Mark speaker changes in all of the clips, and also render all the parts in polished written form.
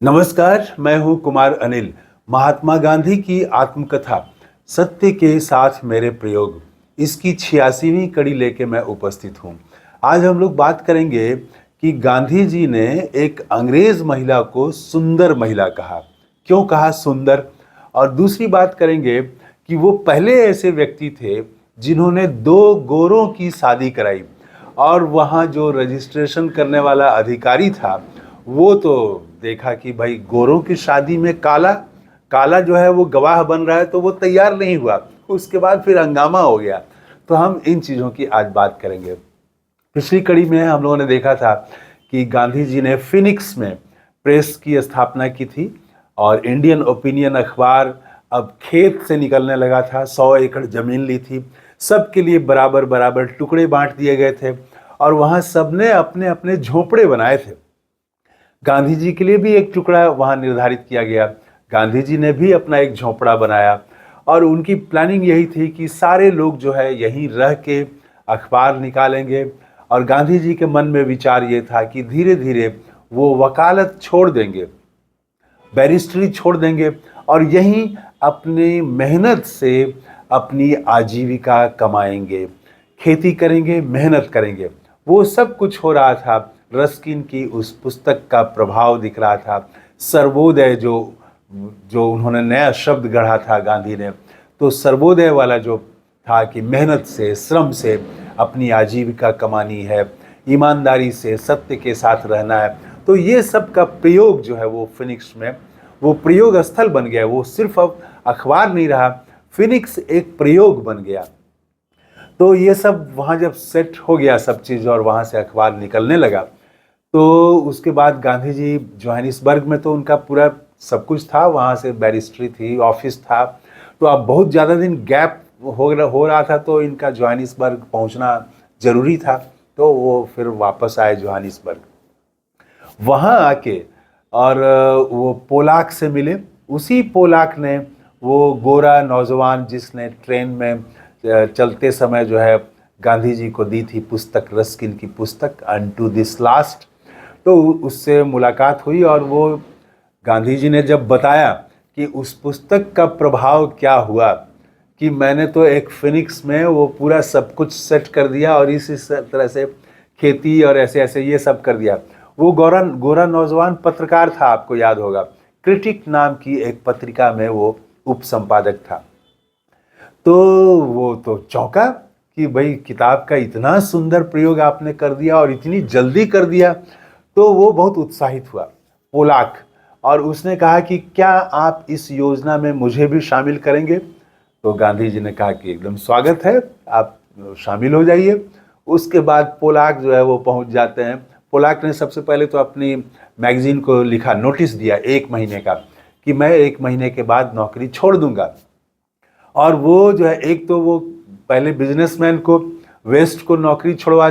Speaker 1: नमस्कार, मैं हूं कुमार अनिल। महात्मा गांधी की आत्मकथा सत्य के साथ मेरे प्रयोग, इसकी 86वीं कड़ी लेके मैं उपस्थित हूं। आज हम लोग बात करेंगे कि गांधी जी ने एक अंग्रेज महिला को सुंदर महिला कहा। क्यों कहा सुंदर? और दूसरी बात करेंगे कि वो पहले ऐसे व्यक्ति थे जिन्होंने दो गोरों की शादी कराई, और वहाँ जो रजिस्ट्रेशन करने वाला अधिकारी था वो तो देखा कि भाई गोरों की शादी में काला काला जो है वो गवाह बन रहा है, तो वो तैयार नहीं हुआ। उसके बाद फिर हंगामा हो गया। तो हम इन चीज़ों की आज बात करेंगे। पिछली कड़ी में हम लोगों ने देखा था कि गांधी जी ने फिनिक्स में प्रेस की स्थापना की थी, और इंडियन ओपिनियन अखबार अब खेत से निकलने लगा था। 100 एकड़ जमीन ली थी, सबके लिए बराबर बराबर टुकड़े बांट दिए गए थे, और वहाँ सबने अपने अपने झोपड़े बनाए थे। गांधी जी के लिए भी एक टुकड़ा वहाँ निर्धारित किया गया। गांधी जी ने भी अपना एक झोपड़ा बनाया, और उनकी प्लानिंग यही थी कि सारे लोग जो है यहीं रह के अखबार निकालेंगे। और गांधी जी के मन में विचार ये था कि धीरे धीरे वो वकालत छोड़ देंगे, बैरिस्ट्री छोड़ देंगे, और यहीं अपनी मेहनत से अपनी आजीविका कमाएंगे, खेती करेंगे, मेहनत करेंगे। वो सब कुछ हो रहा था। रस्किन की उस पुस्तक का प्रभाव दिख रहा था। सर्वोदय जो जो उन्होंने नया शब्द गढ़ा था गांधी ने, तो सर्वोदय वाला जो था कि मेहनत से, श्रम से अपनी आजीविका कमानी है, ईमानदारी से, सत्य के साथ रहना है। तो ये सब का प्रयोग जो है वो फिनिक्स में वो प्रयोग स्थल बन गया। वो सिर्फ अब अखबार नहीं रहा, फिनिक्स एक प्रयोग बन गया। तो ये सब वहाँ जब सेट हो गया सब चीज़, और वहाँ से अखबार निकलने लगा, तो उसके बाद गांधी जी जोहानिसबर्ग में, तो उनका पूरा सब कुछ था, वहाँ से बैरिस्ट्री थी, ऑफिस था। तो अब बहुत ज़्यादा दिन गैप हो रहा था, तो इनका जोहानिसबर्ग पहुँचना ज़रूरी था। तो वो फिर वापस आए जोहानिसबर्ग। वहाँ आके और वो पोलाक से मिले। उसी पोलाक ने वो गोरा नौजवान जिसने ट्रेन में चलते समय जो है गांधी जी को दी थी पुस्तक, रस्किन की पुस्तक अनटू दिस लास्ट, तो उससे मुलाकात हुई। और वो गांधी जी ने जब बताया कि उस पुस्तक का प्रभाव क्या हुआ, कि मैंने तो एक फिनिक्स में वो पूरा सब कुछ सेट कर दिया, और इस तरह से खेती और ऐसे ऐसे ये सब कर दिया। वो गोरा नौजवान पत्रकार था, आपको याद होगा, क्रिटिक नाम की एक पत्रिका में वो उप संपादक था। तो वो तो चौंका कि भाई किताब का इतना सुंदर प्रयोग आपने कर दिया और इतनी जल्दी कर दिया। तो वो बहुत उत्साहित हुआ पोलाक, और उसने कहा कि क्या आप इस योजना में मुझे भी शामिल करेंगे? तो गांधी जी ने कहा कि एकदम स्वागत है, आप शामिल हो जाइए। उसके बाद पोलाक जो है वो पहुंच जाते हैं। पोलाक ने सबसे पहले तो अपनी मैगजीन को लिखा, नोटिस दिया 1 महीने का, कि मैं 1 महीने के बाद नौकरी छोड़ दूंगा। और वो जो है, एक तो वो पहले बिजनेसमैन को, वेस्ट को नौकरी छोड़वा,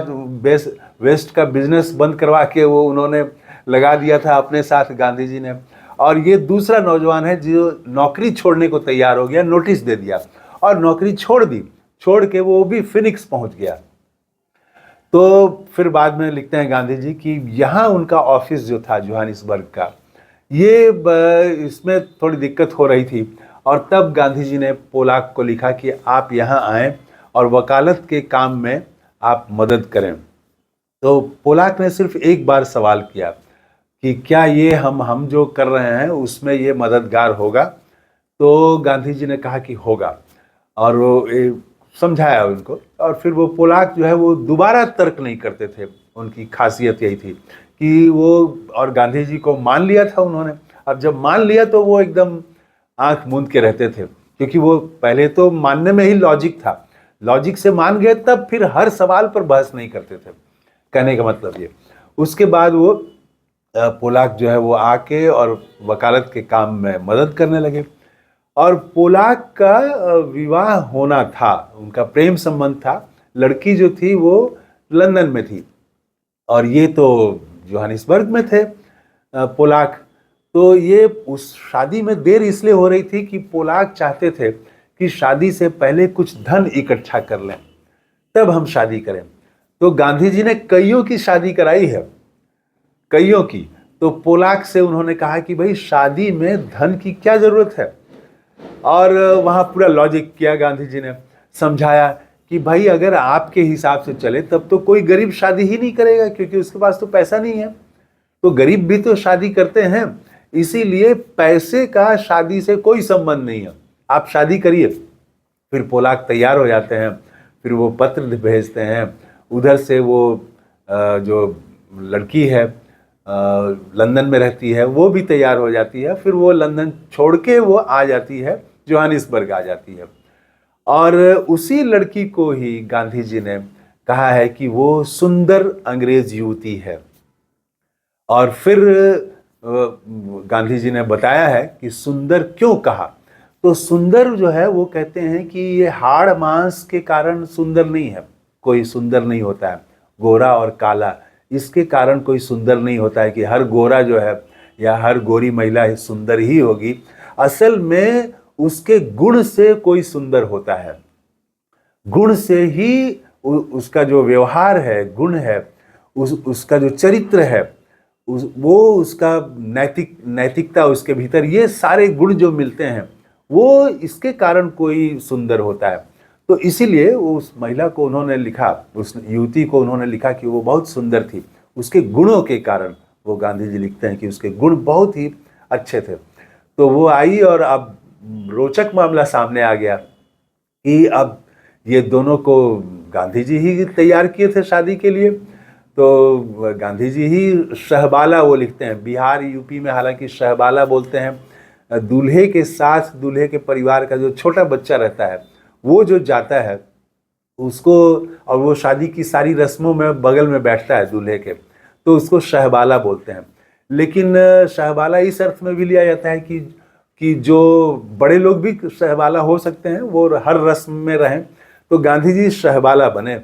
Speaker 1: वेस्ट का बिजनेस बंद करवा के वो उन्होंने लगा दिया था अपने साथ गांधी जी ने। और ये दूसरा नौजवान है जो नौकरी छोड़ने को तैयार हो गया, नोटिस दे दिया और नौकरी छोड़ दी। छोड़ के वो भी फिनिक्स पहुंच गया। तो फिर बाद में लिखते हैं गांधी जी कि यहाँ उनका ऑफिस जो था जोहानिसबर्ग का, ये इसमें थोड़ी दिक्कत हो रही थी। और तब गांधी जी ने पोलाक को लिखा कि आप यहाँ आएँ और वकालत के काम में आप मदद करें। तो पोलाक ने सिर्फ एक बार सवाल किया कि क्या ये हम जो कर रहे हैं उसमें ये मददगार होगा? तो गांधी जी ने कहा कि होगा, और वो समझाया उनको। और फिर वो पोलाक जो है वो दोबारा तर्क नहीं करते थे। उनकी खासियत यही थी कि वो, और गांधी जी को मान लिया था उन्होंने। अब जब मान लिया तो वो एकदम आंख मूंद के रहते थे, क्योंकि वो पहले तो मानने में ही लॉजिक था। लॉजिक से मान गए तब फिर हर सवाल पर बहस नहीं करते थे, कहने का मतलब ये। उसके बाद वो पोलाक जो है वो आके और वकालत के काम में मदद करने लगे। और पोलाक का विवाह होना था, उनका प्रेम संबंध था। लड़की जो थी वो लंदन में थी, और ये तो जोहानिसबर्ग में थे पोलाक। तो ये उस शादी में देर इसलिए हो रही थी कि पोलाक चाहते थे कि शादी से पहले कुछ धन इकट्ठा कर लें, तब हम शादी करें। तो गांधी जी ने कईयों की शादी कराई है, कईयों की। तो पोलाक से उन्होंने कहा कि भाई शादी में धन की क्या ज़रूरत है। और वहाँ पूरा लॉजिक किया गांधी जी ने, समझाया कि भाई अगर आपके हिसाब से चले तब तो कोई गरीब शादी ही नहीं करेगा, क्योंकि उसके पास तो पैसा नहीं है। तो गरीब भी तो शादी करते हैं, इसीलिए पैसे का शादी से कोई संबंध नहीं है, आप शादी करिए। फिर पोलाक तैयार हो जाते हैं, फिर वो पत्र भेजते हैं। उधर से वो जो लड़की है लंदन में रहती है, वो भी तैयार हो जाती है। फिर वो लंदन छोड़ के वो आ जाती है, जोहानिसबर्ग आ जाती है। और उसी लड़की को ही गांधी जी ने कहा है कि वो सुंदर अंग्रेज युवती है। और फिर गांधी जी ने बताया है कि सुंदर क्यों कहा। तो सुंदर जो है वो कहते हैं कि ये हाड़ मांस के कारण सुंदर नहीं है, कोई सुंदर नहीं होता है। गोरा और काला, इसके कारण कोई सुंदर नहीं होता है कि हर गोरा जो है या हर गोरी महिला सुंदर ही होगी। असल में उसके गुण से कोई सुंदर होता है, गुण से ही उसका जो व्यवहार है, गुण है, उसका जो चरित्र है, वो उसका नैतिकता उसके भीतर, ये सारे गुण जो मिलते हैं वो इसके कारण कोई सुंदर होता है। तो इसीलिए उस महिला को उन्होंने लिखा, उस युवती को उन्होंने लिखा कि वो बहुत सुंदर थी, उसके गुणों के कारण। वो गांधी जी लिखते हैं कि उसके गुण बहुत ही अच्छे थे। तो वो आई और अब रोचक मामला सामने आ गया कि अब ये दोनों को गांधी जी ही तैयार किए थे शादी के लिए। तो गांधी जी ही शहबाला, वो लिखते हैं, बिहार यूपी में हालांकि शहबाला बोलते हैं। दूल्हे के साथ दूल्हे के परिवार का जो छोटा बच्चा रहता है वो जो जाता है उसको, और वो शादी की सारी रस्मों में बगल में बैठता है दूल्हे के, तो उसको शहबाला बोलते हैं। लेकिन शहबाला इस अर्थ में भी लिया जाता है कि जो बड़े लोग भी शहबाला हो सकते हैं, वो हर रस्म में रहें। तो गांधी जी शहबाला बने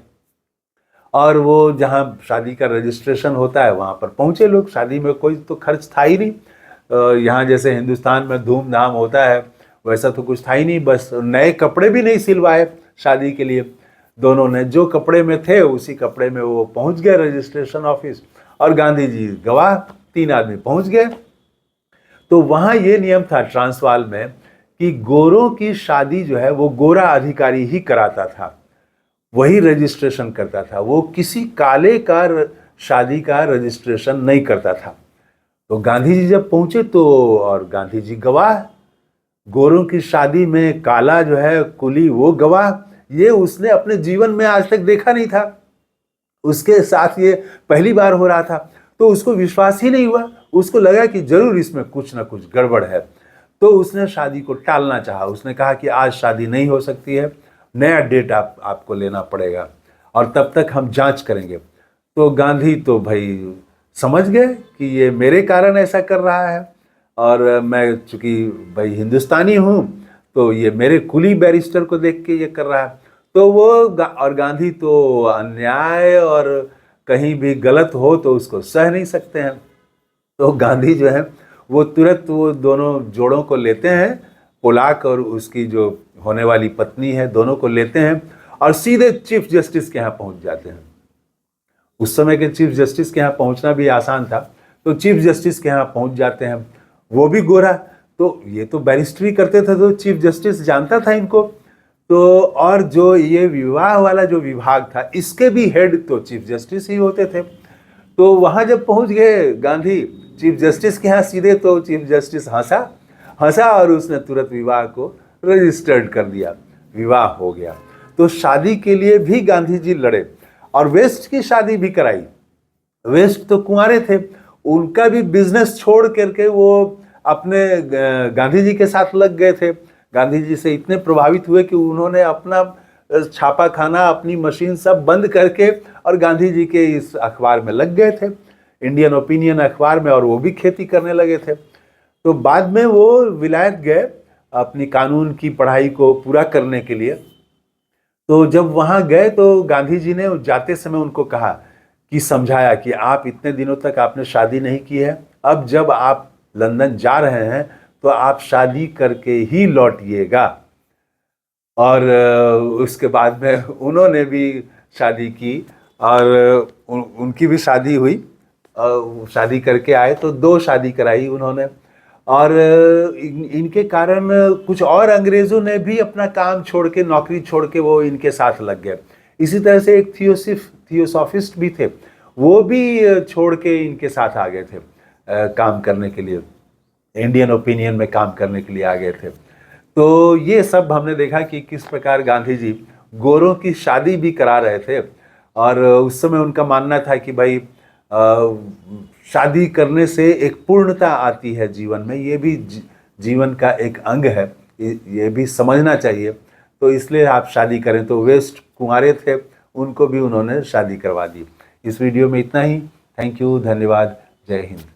Speaker 1: और वो जहाँ शादी का रजिस्ट्रेशन होता है वहाँ पर पहुँचे लोग। शादी में कोई तो खर्च था ही नहीं, यहाँ जैसे हिंदुस्तान में धूमधाम होता है वैसा तो कुछ था ही नहीं। बस नए कपड़े भी नहीं सिलवाए शादी के लिए, दोनों ने जो कपड़े में थे उसी कपड़े में वो पहुँच गए रजिस्ट्रेशन ऑफिस, और गांधी जी गवाह, 3 आदमी पहुँच गए। तो वहाँ ये नियम था ट्रांसवाल में कि गोरों की शादी जो है वो गोरा अधिकारी ही कराता था, वही रजिस्ट्रेशन करता था, वो किसी काले का शादी का रजिस्ट्रेशन नहीं करता था। तो गांधी जी जब पहुंचे तो, और गांधी जी गवाह, गोरों की शादी में काला जो है कुली वो गवाह, ये उसने अपने जीवन में आज तक देखा नहीं था, उसके साथ ये पहली बार हो रहा था। तो उसको विश्वास ही नहीं हुआ, उसको लगा कि जरूर इसमें कुछ ना कुछ गड़बड़ है। तो उसने शादी को टालना चाहा, उसने कहा कि आज शादी नहीं हो सकती है, नया डेट आपको लेना पड़ेगा और तब तक हम जांच करेंगे। तो गांधी तो भाई समझ गए कि ये मेरे कारण ऐसा कर रहा है, और मैं चूंकि भाई हिंदुस्तानी हूँ तो ये मेरे कुली बैरिस्टर को देख के ये कर रहा है। तो वो और गांधी तो अन्याय और कहीं भी गलत हो तो उसको सह नहीं सकते हैं। तो गांधी जो है वो तुरंत वो दोनों जोड़ों को लेते हैं, पोलाक और उसकी जो होने वाली पत्नी है, दोनों को लेते हैं और सीधे चीफ जस्टिस के यहाँ पहुँच जाते हैं। उस समय के चीफ जस्टिस के यहाँ पहुँचना भी आसान था, तो चीफ जस्टिस के यहाँ पहुँच जाते हैं। वो भी गोरा, तो ये तो बैरिस्ट्री करते थे, तो चीफ जस्टिस जानता था इनको। तो और जो ये विवाह वाला जो विभाग था इसके भी हेड तो चीफ जस्टिस ही होते थे। तो वहाँ जब पहुँच गए गांधी चीफ जस्टिस के यहाँ सीधे, तो चीफ जस्टिस हंसा और उसने तुरंत विवाह को रजिस्टर्ड कर दिया, विवाह हो गया। तो शादी के लिए भी गांधी जी लड़े और वेस्ट की शादी भी कराई। वेस्ट तो कुंवारे थे, उनका भी बिजनेस छोड़ करके वो अपने गांधी जी के साथ लग गए थे। गांधी जी से इतने प्रभावित हुए कि उन्होंने अपना छापा खाना, अपनी मशीन सब बंद करके और गांधी जी के इस अखबार में लग गए थे, इंडियन ओपिनियन अखबार में, और वो भी खेती करने लगे थे। तो बाद में वो विलायत गए अपनी कानून की पढ़ाई को पूरा करने के लिए। तो जब वहाँ गए तो गांधी जी ने जाते समय उनको कहा कि समझाया कि आप इतने दिनों तक आपने शादी नहीं की है, अब जब आप लंदन जा रहे हैं तो आप शादी करके ही लौटिएगा। और उसके बाद में उन्होंने भी शादी की और उनकी भी शादी हुई। शादी करके आए तो 2 शादी कराई उन्होंने। और इनके कारण कुछ और अंग्रेज़ों ने भी अपना काम छोड़ के, नौकरी छोड़ के वो इनके साथ लग गए। इसी तरह से एक थियोसॉफिस्ट भी थे, वो भी छोड़ के इनके साथ आ गए थे काम करने के लिए, इंडियन ओपिनियन में काम करने के लिए आ गए थे। तो ये सब हमने देखा कि किस प्रकार गांधी जी गोरों की शादी भी करा रहे थे। और उस समय उनका मानना था कि भाई शादी करने से एक पूर्णता आती है जीवन में, ये भी जीवन का एक अंग है, ये भी समझना चाहिए। तो इसलिए आप शादी करें। तो वेस्ट कुंवारे थे, उनको भी उन्होंने शादी करवा दी। इस वीडियो में इतना ही। थैंक यू, धन्यवाद, जय हिंद।